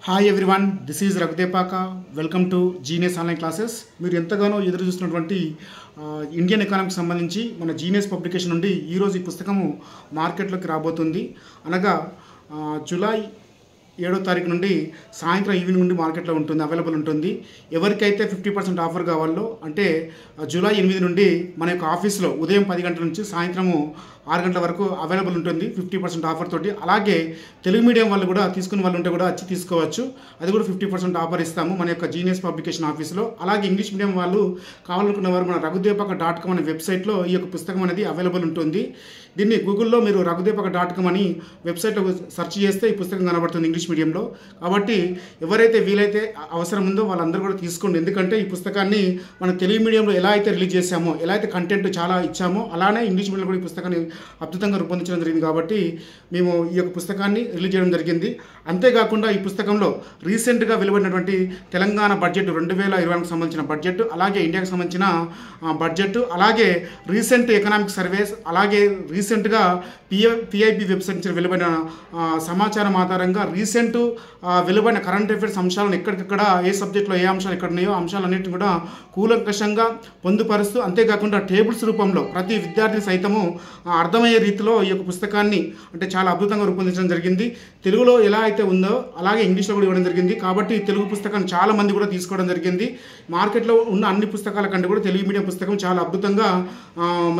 Hi everyone, this is Raghu Depaka. Welcome to genius online classes. మీరు ఎంతగానో ఎదురు చూస్తున్నటువంటి ఇండియన్ ఎకానమీకి సంబంధించి మన జీనియస్ పబ్లికేషన్ నుండి ఈరోజు ఈ పుస్తకము మార్కెట్లోకి రాబోతుంది. అనగా జూలై 7వ తారీఖు నుండి సాయంత్రం ఈవినింగ్ నుండి మార్కెట్లో ఉంటుంది, అవైలబుల్ ఉంటుంది. ఎవరికైతే 50% ఆఫర్ కావాలో, అంటే జూలై 8 నుండి మన యొక్క ఆఫీస్లో ఉదయం 10 గంటల నుంచి సాయంత్రము 6 గంటల వరకు అవైలబుల్ ఉంటుంది 50% ఆఫర్ తోటి. అలాగే తెలుగు మీడియం వాళ్ళు కూడా తీసుకునే వాళ్ళు ఉంటే కూడా వచ్చి తీసుకోవచ్చు, అది కూడా 50% ఆఫర్ ఇస్తాము మన యొక్క జీనియస్ పబ్లికేషన్ ఆఫీస్లో. అలాగే ఇంగ్లీష్ మీడియం వాళ్ళు కావాలనుకున్న వారు మన రఘుదేపాక.com అనే వెబ్సైట్లో ఈ యొక్క పుస్తకం అనేది అవైలబుల్ ఉంటుంది. దీన్ని గూగుల్లో మీరు రఘుదేపాక.com అని వెబ్సైట్లో సెర్చ్ చేస్తే ఈ పుస్తకం కనబడుతుంది ఇంగ్లీష్ మీడియంలో. కాబట్టి ఎవరైతే వీలైతే అవసరం ఉందో వాళ్ళందరూ కూడా తీసుకోండి. ఎందుకంటే ఈ పుస్తకాన్ని మన తెలుగు మీడియంలో ఎలా అయితే రిలీజ్ చేశామో, ఎలా అయితే కంటెంట్ చాలా ఇచ్చామో, అలానే ఇంగ్లీష్ మీడియంలో కూడా ఈ పుస్తకాన్ని అద్భుతంగా రూపొందించడం జరిగింది. కాబట్టి మేము ఈ యొక్క పుస్తకాన్ని రిలీజ్ చేయడం జరిగింది. అంతేకాకుండా ఈ పుస్తకంలో రీసెంట్గా వెలువడినటువంటి తెలంగాణ బడ్జెట్ 2020కు సంబంధించిన బడ్జెట్, అలాగే ఇండియాకు సంబంధించిన బడ్జెట్, అలాగే రీసెంట్ ఎకనామిక్ సర్వేస్, అలాగే రీసెంట్గా పిఐబి వెబ్సైట్ నుంచి వెలువడిన సమాచారం ఆధారంగా రీసెంట్ వెలువడిన కరెంట్ అఫైర్స్ అంశాలను ఎక్కడికక్కడ ఏ సబ్జెక్ట్లో ఏ అంశాలు ఎక్కడ ఉన్నాయో అంశాలన్నింటినీ కూడా కూలంకషంగా పొందుపరుస్తూ, అంతేకాకుండా టేబుల్స్ రూపంలో ప్రతి విద్యార్థి సైతము అర్థమయ్యే రీతిలో ఈ యొక్క పుస్తకాన్ని అంటే చాలా అద్భుతంగా రూపొందించడం జరిగింది. తెలుగులో ఎలా అయితే ఉందో అలాగే ఇంగ్లీష్లో కూడా ఇవ్వడం జరిగింది. కాబట్టి తెలుగు పుస్తకాన్ని చాలా మంది కూడా తీసుకోవడం జరిగింది. మార్కెట్లో ఉన్న అన్ని పుస్తకాల కంటే కూడా తెలుగు మీడియం పుస్తకం చాలా అద్భుతంగా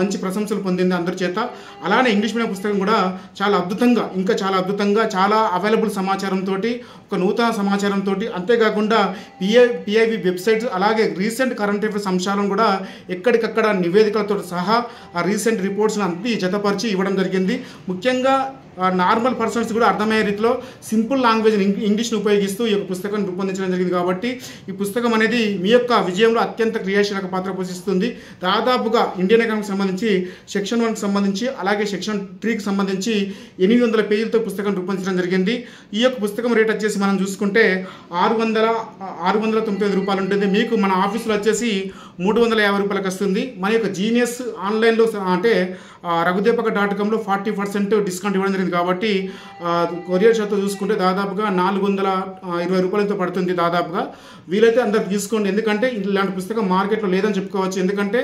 మంచి ప్రశంసలు పొందింది అందరి చేత. అలానే ఇంగ్లీష్ మీడియం పుస్తకం కూడా చాలా అద్భుతంగా, ఇంకా చాలా అద్భుతంగా, చాలా అవైలబుల్ సమాచారంతో, ఒక నూతన సమాచారంతో, అంతేకాకుండా పిఐబి వెబ్సైట్స్, అలాగే రీసెంట్ కరెంట్ అఫైర్స్ అంశాలను కూడా ఎక్కడికక్కడ నివేదికలతో సహా ఆ రీసెంట్ రిపోర్ట్స్ని అన్ని జతపరిచి ఇవ్వడం జరిగింది. ముఖ్యంగా నార్మల్ పర్సన్స్ కూడా అర్థమయ్యే రీతిలో సింపుల్ లాంగ్వేజ్ ఇంగ్లీష్ని ఉపయోగిస్తూ ఈ యొక్క పుస్తకాన్ని రూపొందించడం జరిగింది. కాబట్టి ఈ పుస్తకం అనేది మీ యొక్క విజయంలో అత్యంత క్రియాశీలక పాత్ర పోషిస్తుంది. దాదాపుగా ఇండియన్ ఎకానమీకి సంబంధించి సెక్షన్ 1కి సంబంధించి, అలాగే సెక్షన్ 3కి సంబంధించి 800 పేజీలతో పుస్తకం రూపొందించడం జరిగింది. ఈ యొక్క పుస్తకం రేట్ వచ్చేసి మనం చూసుకుంటే 695 రూపాయలు ఉంటుంది. మీకు మన ఆఫీసులో వచ్చేసి 350 రూపాయలకు వస్తుంది. మన యొక్క జీనియస్ ఆన్లైన్లో అంటే రఘుదేపాక.comలో 40% డిస్కౌంట్ ఇవ్వడం జరిగింది. కాబట్టి కొరియర్ షాప్తో చూసుకుంటే దాదాపుగా 420 రూపాయలతో పడుతుంది. దాదాపుగా వీలైతే అందరు తీసుకోండి. ఎందుకంటే ఇలాంటి పుస్తకం మార్కెట్లో లేదని చెప్పుకోవచ్చు. ఎందుకంటే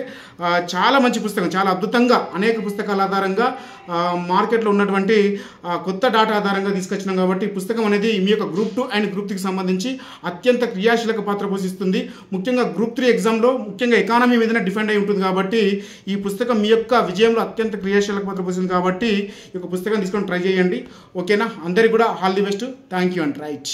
చాలా మంచి పుస్తకం, చాలా అద్భుతంగా అనేక పుస్తకాల ఆధారంగా మార్కెట్లో ఉన్నటువంటి కొత్త డాటా ఆధారంగా తీసుకొచ్చినాం. కాబట్టి ఈ పుస్తకం అనేది మీ యొక్క గ్రూప్ 2 అండ్ గ్రూప్ 3కి సంబంధించి అత్యంత క్రియాశీలక పాత్ర పోషిస్తుంది. ముఖ్యంగా గ్రూప్ 3 ఎగ్జామ్లో ముఖ్యంగా ఎకానమీ మీదనే డిపెండ్ అయి ఉంటుంది. కాబట్టి ఈ పుస్తకం మీ యొక్క విజయంలో అత్యంత క్రియాశీలక పాత్ర పోషిస్తుంది. కాబట్టి ఈ యొక్క పుస్తకం తీసుకొని ట్రై చేయండి. ఓకేనా? అందరికీ కూడా all the best. Thank you and right.